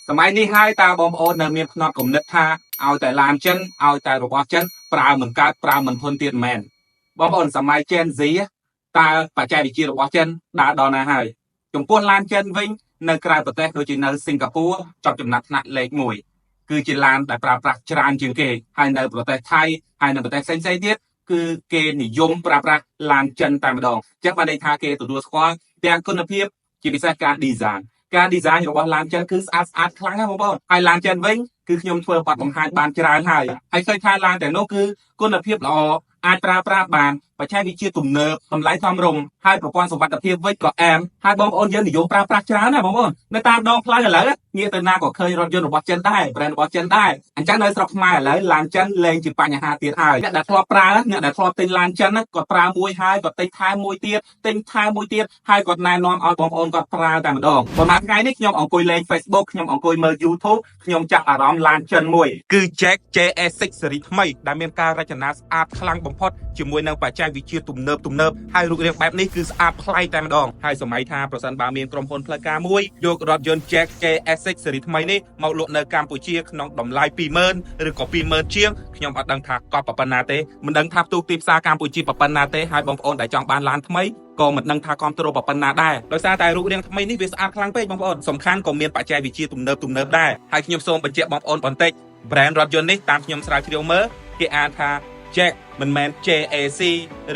សម័យនេះហើយតើបងប្អូននៅមានផ្នត់គំនិតថាឲ្យតែឡានចិនឲ្យតែរបស់ចិនប្រើមិនកើតប្រើមិនធន់ទៀតមែនបងប្អូនសម័យ Gen Z តើបច្ចេកវិទ្យារបស់ចិនដើរដល់ណាហើយចំពោះឡានចិនវិញនៅក្រៅប្រទេសដូចជានៅសិង្ហបុរីជាប់ចំណាត់ថ្នាក់លេខ1គឺជាឡានដែលប្រើប្រាស់ច្រើនជាងគេហើយនៅប្រទេសថៃហើយនៅប្រទេសផ្សេងៗទៀតគឺគេនិយមប្រើប្រាស់ឡានចិនតែម្ដងចឹងបានន័យថាគេទទួលស្គាល់ទាំងគុណភាពជាពិសេសការ design របស់ឡានចិនគឺស្អាតខ្លាំងណាស់បងប្អូនហើយឡានចិនវិញគឺខ្ញុំធ្វើបទបង្ហាញបានច្រើនហើយឃើញថាឡានទាំងនោះគឺគុណភាពល្អអាចប្រើប្រាស់បានបច្ចេកវិទ្យាទំនើបតម្លៃសមរម្យហើយប្រព័ន្ធសុវត្ថិភាពវិញក៏អែមហើយបងប្អូនយើងនិយមប្រើប្រាស់ច្រើនណាបងប្អូននៅតាមដងផ្លូវឥឡូវងាកទៅណាក៏ឃើញរថយន្តរបស់ចិនដែរ brand របស់ចិនដែរអញ្ចឹងនៅស្រុកខ្មែរឥឡូវឡានចិនលែងជាបញ្ហាទៀតហើយអ្នកដែលធ្លាប់ប្រើអ្នកដែលធ្លាប់ទិញឡានចិនគាត់ប្រើមួយហើយគាត់ទិញថែមមួយទៀតហើយគាត់ណែនាំឲ្យបងប្អូនគាត់ប្រើតែម្ដងប៉ុន្មានថ្ងៃនេះខ្ញុំអង្គុយលេង Facebook ខ្ញុំអង្គុយមើល YouTube ខ្ញុំចាប់អារម្មណ៍ឡានចិនមួយគឺ Jack JS6 ស៊េរីថ្មីដែលមានការរចនាស្អាតខ្លាំងបំផុតជាមួយនឹងបច្ចេកវិទ្យាទំនើបហើយរូបរាងបែបនេះគឺស្អាតប្លែកតែម្ដងហើយសម័យថាប្រសិនបើមានក្រុមហ៊ុនផ្លូវការមួយយករថយន្ត Jack JS6 ស៊េរីថ្មីនេះមកលក់នៅកម្ពុជាក្នុងតម្លៃ 20000 ឬក៏ 20000 ជាងខ្ញុំអត់ដឹងថាកប់ប៉ុណ្ណាទេមិនដឹងថាផ្ទុះទីផ្សារកម្ពុជាប៉ុណ្ណាទេហើយបងប្អូនដែលចង់បានឡានថ្មីក៏មិនដឹងថាគ្រប់គ្រងប៉ុណ្ណាដែរដោយសារតែរូបរាងថ្មីនេះវាស្អាតខ្លាំងពេកបងប្អូនសំខាន់ក៏មានបច្ចេកវិទ្យាទំនើបដែរហើយខ្ញុំសូមបញ្ជាក់បងប្អូនបន្តិច brand រថយន្តនេះតាមខ្ញុំស្រាវជ្រាវមើលគេអានថា Jack មិនមែន JAC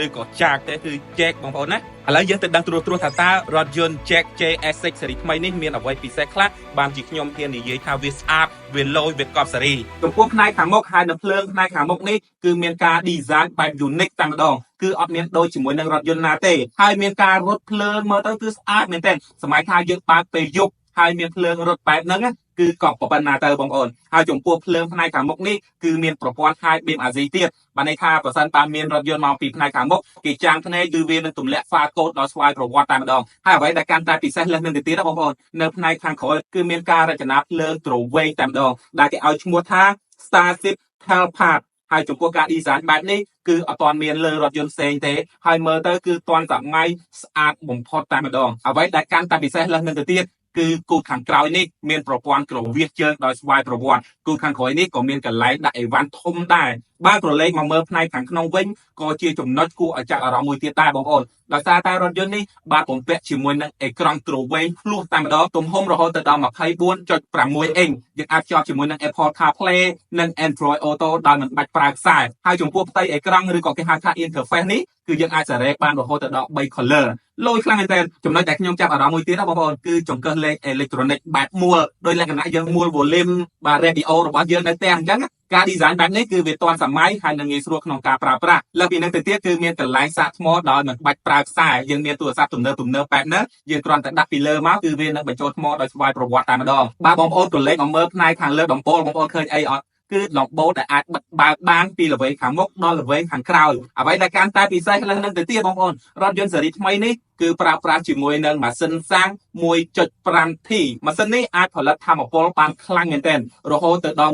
ឬក៏ Jack ទេគឺ Jack បងប្អូនណាឥឡូវយើងទៅដឹងត្រួសថាតើរថយន្ត Jack JS6 ស៊េរីថ្មីនេះមានអ្វីពិសេសខ្លះបានជាខ្ញុំហ៊ាននិយាយថាវាស្អាតវាលយវាកប់សេរីចំពោះផ្នែកខាងមុខហើយនៅភ្លើងផ្នែកខាងមុខនេះគឺមានការ design បែប unique តែម្ដងគឺអត់មានដូចជាមួយនឹងរថយន្តណាទេហើយមានការរត់ភ្លើងមើលទៅគឺស្អាតមែនទែនសម័យថាយើងបើកពេលយប់ហើយមានភ្លើងរត់បែបហ្នឹងគឺកប់ប៉ុណ្ណាទៅបងប្អូនហើយចំពោះភ្លើងផ្នែកខាងមុខនេះគឺមានប្រព័ន្ធ High Beam ASI ទៀតបានន័យថាប្រសិនបើមានរថយន្តមកពីផ្នែកខាងមុខគេចាំងភ្នែកគឺវានឹងទម្លាក់ file code ដល់ស្វ័យប្រវត្តិតែម្ដងហើយអ្វីដែលកាន់តែពិសេសលើសនឹងទៅទៀតបងប្អូននៅផ្នែកខាងក្រោយគឺមានការរចនាភ្លើងទ្រវែងតែម្ដងដែលគេឲ្យឈ្មោះថា Starship Tailpipe ហើយចំពោះការ design បែបនេះគឺអត់ទាន់មានលើរថយន្តផ្សេងទេហើយមើលទៅគឺទាន់សម័យស្អាតបំផុតតែម្ដងអ្វីដែលកាន់តែពិសេសលើសនឹងទៅទៀតគឺគូខាងក្រោយនេះមានប្រព័ន្ធគ្រវាសជើងដោយស្វ័យប្រវត្តិគូខាងក្រោយនេះក៏មានកន្លែងដាក់អីវ៉ាន់ធំដែរបើប្រឡេកមកមើលផ្នែកខាងក្នុងវិញក៏ជាចំណុចគួរឲ្យចាប់អារម្មណ៍មួយទៀតដែរបងប្អូនដោយសារតែរថយន្តនេះបានបំពាក់ជាមួយនឹងអេក្រង់ទ្រវែងភ្លោះតែម្ដងទំហំរហូតទៅដល់ 24.6 អ៊ីងយើងអាចភ្ជាប់ជាមួយនឹង Apple CarPlay និង Android Auto ដោយមិនបាច់ប្រើខ្សែហើយចំពោះផ្ទៃអេក្រង់ឬក៏គេហៅថា interface នេះគឺយើងអាចសេរីបានរហូតទៅដល់3 color លយខ្លាំងមែនទែនចំណុចដែលខ្ញុំចាប់អារម្មណ៍មួយទៀតណាបងប្អូនគឺចង្កឹះលេខអេឡិចត្រូនិកបែបមួលដោយលក្ខណៈយើងមួល volume បាទ radio របស់យើងនៅផ្ទះអញ្ចឹងការ design បែបនេះគឺវាទាន់សម័យហើយនឹងងាយស្រួលក្នុងការប្រើប្រាស់លើសពីនេះទៅទៀតគឺមានកន្លែងសាកថ្មដោយមិនបាច់ប្រើខ្សែយើងមានទូរស័ព្ទទំនើបបែបហ្នឹងយើងគ្រាន់តែដាក់ពីលើមកគឺវានឹងបញ្ចូលថ្មដោយស្វ័យប្រវត្តិតែម្ដងបាទបងប្អូនប្រឡេកមកមើលផ្នែកខាងលើដំបូលបងប្អូនឃើញអីអត់គឺដំបូលដែលអាចបិទបើកបានពីល្វែងខាងមុខដល់ល្វែងខាងក្រោយអ្វីដែលកាន់តែពិសេសលើសនឹងទៅទៀតបងប្អូនរថយន្តស៊េរីថ្មីនេះគឺប្រើប្រាស់ជាមួយនឹងម៉ាស៊ីនសាំង 1.5T ម៉ាស៊ីននេះអាចផលិតថាមពលបានខ្លាំងមែនទែនរហូតទៅដល់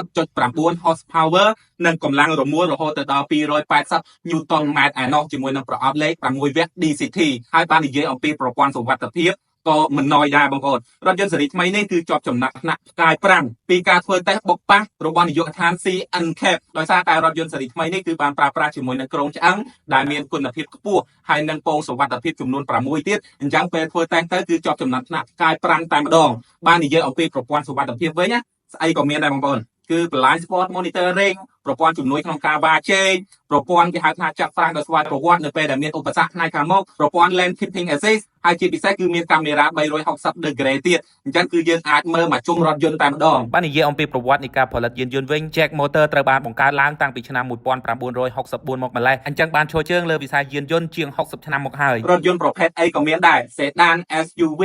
180.9 horsepower និងកម្លាំងរមួលរហូតទៅដល់ 280 Newton meters ឯណោះជាមួយនឹងប្រអប់លេខ 6 វ៉ាត់ DCT ហើយបាននិយាយអំពីប្រព័ន្ធសុវត្ថិភាពក៏មិនណយដែរបងប្អូនរថយន្តស៊េរីថ្មីនេះគឺជាប់ចំណាត់ថ្នាក់ផ្កាយ5ពីការធ្វើតេស្តបុកប៉ះរបស់នាយកដ្ឋាន CNCAP ដោយសារតែរថយន្តស៊េរីថ្មីនេះគឺបានប្រើប្រាស់ជាមួយនឹងក្រងឆ្អឹងដែលមានគុណភាពខ្ពស់ហើយនឹងពងសុវត្ថិភាពចំនួន6ទៀតអញ្ចឹងពេលធ្វើតេស្តទៅគឺជាប់ចំណាត់ថ្នាក់ផ្កាយ5តែម្ដងបាននិយាយអំពីប្រព័ន្ធសុវត្ថិភាពវិញណាស្អីក៏មានដែរបងប្អូនគឺ blind spot monitoring ប្រព័ន្ធជំនួយក្នុងការវ៉ាជែងប្រព័ន្ធគេហៅថាចាប់ហ្វ្រាំងដោយស្វ័យប្រវត្តិនៅពេលដែលមានឧបសគ្គផ្នែកខាងមុខប្រព័ន្ធ lane keeping assist ហើយជាពិសេសគឺមានកាមេរ៉ា360 degree ទៀតអញ្ចឹងគឺយើងអាចមើលមកជុំរថយន្តតែម្ដងបាននិយាយអំពីប្រវត្តិនៃការផលិតយានយន្តវិញ Jack Motor ត្រូវបានបង្កើតឡើងតាំងពីឆ្នាំ 1964 មកម្លេះអញ្ចឹងបានឈរជើងលើវិស័យយានយន្តជាង60ឆ្នាំមកហើយរថយន្តប្រភេទអីក៏មានដែរ sedan SUV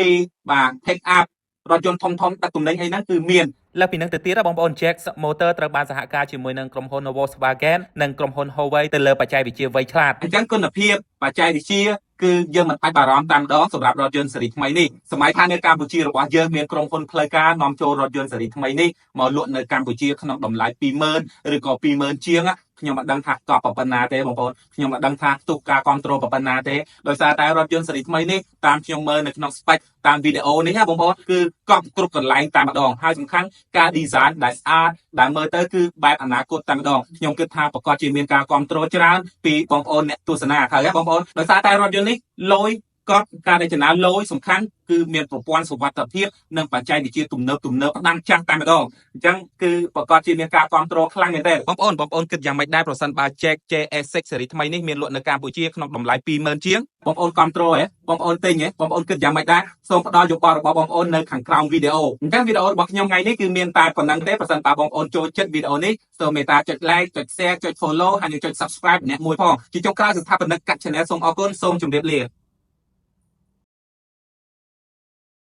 បាទ pick up រថយន្តធំដឹកទំនិញអីហ្នឹងគឺមានលើពីនឹងទៅទៀតបងប្អូន Jack Motor ត្រូវបានសហការជាមួយនឹងក្រុមហ៊ុន Volkswagen និងក្រុមហ៊ុន Huawei ទៅលើបច្ចេកវិទ្យាវៃឆ្លាតអញ្ចឹងគុណភាពបច្ចេកវិទ្យាគឺយើងមិនបាច់បារម្ភតែម្ដងសម្រាប់រថយន្តស៊េរីថ្មីនេះសម័យថានៅកម្ពុជារបស់យើងមានក្រុមហ៊ុនផ្លូវការនាំចូលរថយន្តស៊េរីថ្មីនេះមកលក់នៅកម្ពុជាក្នុងតម្លៃ 20000 ឬក៏ 20000 ជាង ខ្ញុំមិនដឹងថាកប់ប៉ុណ្ណាទេបងប្អូនខ្ញុំមិនដឹងថាផ្ទុះការគ្រប់គ្រងប៉ុណ្ណាទេដោយសារតែរថយន្តស៊េរីថ្មីនេះតាមខ្ញុំមើលនៅក្នុង spec តាមវីដេអូនេះណាបងប្អូនគឺកប់គ្រប់កន្លែងតែម្ដងហើយសំខាន់ការ design ដែលស្អាតដែលមើលទៅគឺបែបអនាគតតែម្ដងខ្ញុំគិតថាប្រកាសជាមានការគ្រប់គ្រងច្រើនពីបងប្អូនអ្នកទស្សនាហើយបងប្អូនដោយសារតែរថយន្តនេះលយកត់ការរចនាលយសំខាន់គឺមានប្រព័ន្ធសុវត្ថិភាពនិងបច្ចេកវិទ្យាទំនើបផ្ដាំចាស់តែម្ដងអញ្ចឹងគឺប្រកាសជាមានការគ្រប់គ្រងខ្លាំងមែនទែនបងប្អូនគិតយ៉ាងម៉េចដែរប្រសិនបើ Jack JS6 ស៊េរីថ្មីនេះមានលក់នៅកម្ពុជាក្នុងតម្លៃ 20000 ជាងបងប្អូនគ្រប់គ្រងហ៎បងប្អូនទិញហ៎បងប្អូនគិតយ៉ាងម៉េចដែរសូមផ្ដល់យោបល់របស់បងប្អូននៅខាងក្រោមវីដេអូអញ្ចឹងវីដេអូរបស់ខ្ញុំថ្ងៃនេះគឺមានតែប៉ុណ្្នឹងទេប្រសិនបើបងប្អូនចូលចិត្តវីដេអូនេះសូមមេត្តាចុច like ចុច share ចុច follow ហើយនិងចុច subscribe អ្នកមួយផងជាចុងក្រោយស្ថាបនិកកាត់ channel សូមអរគុណសូមជម្រាបលា